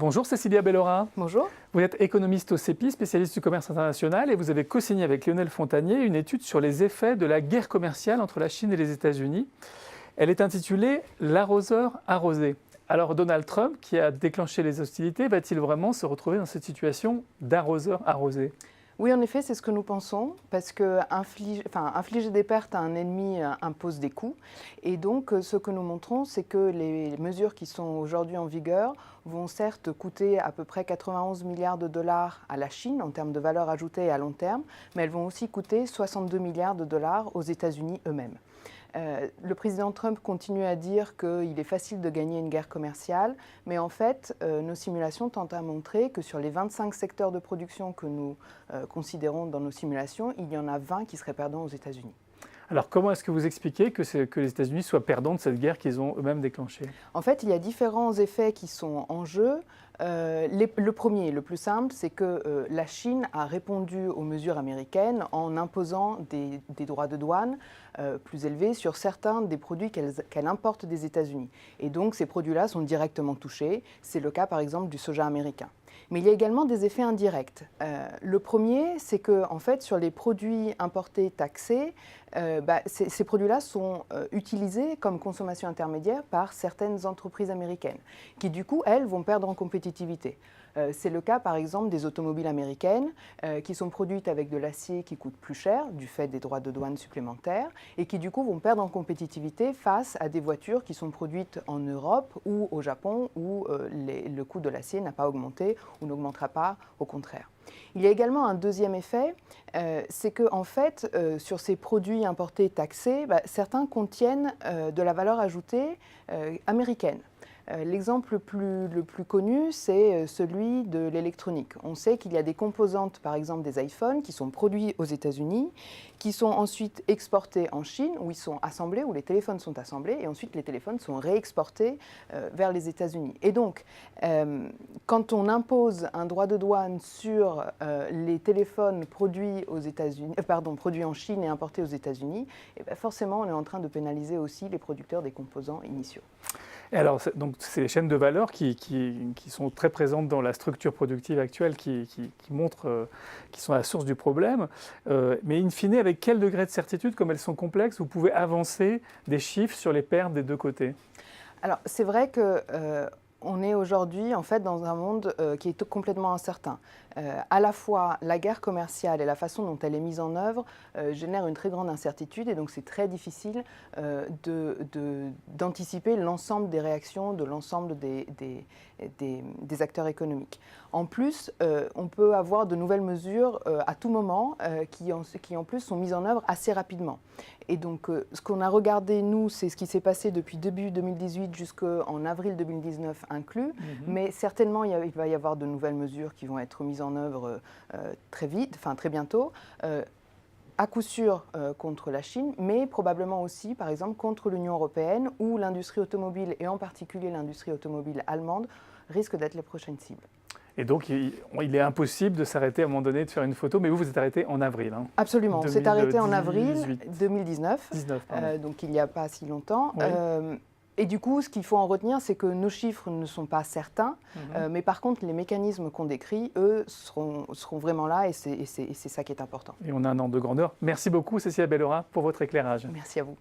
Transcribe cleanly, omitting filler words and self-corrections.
Bonjour Cécilia Bellora. Bonjour. Vous êtes économiste au CEPI, spécialiste du commerce international, et vous avez co-signé avec Lionel Fontagné une étude sur les effets de la guerre commerciale entre la Chine et les États-Unis. Elle est intitulée « L'arroseur arrosé ». Alors Donald Trump, qui a déclenché les hostilités, va-t-il vraiment se retrouver dans cette situation d'arroseur arrosé ? Oui, en effet, c'est ce que nous pensons, parce que infliger des pertes à un ennemi impose des coûts. Et donc, ce que nous montrons, c'est que les mesures qui sont aujourd'hui en vigueur vont certes coûter à peu près 91 milliards de dollars à la Chine en termes de valeur ajoutée à long terme, mais elles vont aussi coûter 62 milliards de dollars aux États-Unis eux-mêmes. Le président Trump continue à dire qu'il est facile de gagner une guerre commerciale, mais en fait, nos simulations tentent à montrer que sur les 25 secteurs de production que nous considérons dans nos simulations, il y en a 20 qui seraient perdants aux États-Unis. Alors comment est-ce que vous expliquez que les États-Unis soient perdants de cette guerre qu'ils ont eux-mêmes déclenchée ? En fait, il y a différents effets qui sont en jeu. Le premier, le plus simple, c'est que la Chine a répondu aux mesures américaines en imposant des droits de douane plus élevés sur certains des produits qu'elle importe des États-Unis. Et donc, ces produits-là sont directement touchés. C'est le cas, par exemple, du soja américain. Mais il y a également des effets indirects. Le premier, c'est que, en fait, sur les produits importés taxés, ces produits-là sont utilisés comme consommation intermédiaire par certaines entreprises américaines, qui du coup, elles, vont perdre en compétitivité. C'est le cas, par exemple, des automobiles américaines qui sont produites avec de l'acier qui coûte plus cher du fait des droits de douane supplémentaires et qui, du coup, vont perdre en compétitivité face à des voitures qui sont produites en Europe ou au Japon où le coût de l'acier n'a pas augmenté ou n'augmentera pas, au contraire. Il y a également un deuxième effet, c'est que en fait, sur ces produits importés taxés, certains contiennent de la valeur ajoutée américaine. L'exemple le plus connu, c'est celui de l'électronique. On sait qu'il y a des composantes, par exemple des iPhones, qui sont produits aux États-Unis, qui sont ensuite exportés en Chine, où ils sont assemblés, où les téléphones sont assemblés, et ensuite les téléphones sont réexportés vers les États-Unis. Et donc, quand on impose un droit de douane sur les téléphones produits aux États-Unis, produits en Chine et importés aux États-Unis, forcément, on est en train de pénaliser aussi les producteurs des composants initiaux. Et alors, donc, c'est les chaînes de valeur qui sont très présentes dans la structure productive actuelle, qui montrent, qui sont la source du problème. Mais in fine, avec quel degré de certitude, comme elles sont complexes, vous pouvez avancer des chiffres sur les pertes des deux côtés ? Alors, c'est vrai que on est aujourd'hui en fait dans un monde qui est complètement incertain. À la fois, la guerre commerciale et la façon dont elle est mise en œuvre génèrent une très grande incertitude et donc c'est très difficile d'anticiper l'ensemble des réactions de l'ensemble des acteurs économiques. En plus, on peut avoir de nouvelles mesures à tout moment qui en plus sont mises en œuvre assez rapidement. Et donc, ce qu'on a regardé, nous, c'est ce qui s'est passé depuis début 2018 jusqu'en avril 2019 inclus. Mais certainement, il va y avoir de nouvelles mesures qui vont être mises en œuvre très bientôt. À coup sûr contre la Chine, mais probablement aussi, par exemple, contre l'Union européenne, où l'industrie automobile, et en particulier l'industrie automobile allemande, risque d'être les prochaines cibles. Et donc, il est impossible de s'arrêter à un moment donné de faire une photo, mais vous êtes arrêté en avril. Hein, absolument, on s'est arrêté en avril 2019, donc il n'y a pas si longtemps. Oui. Et du coup, ce qu'il faut en retenir, c'est que nos chiffres ne sont pas certains, mais par contre, les mécanismes qu'on décrit, eux, seront vraiment là et c'est ça qui est important. Et on a un ordre de grandeur. Merci beaucoup, Cécilia Bellora, pour votre éclairage. Merci à vous.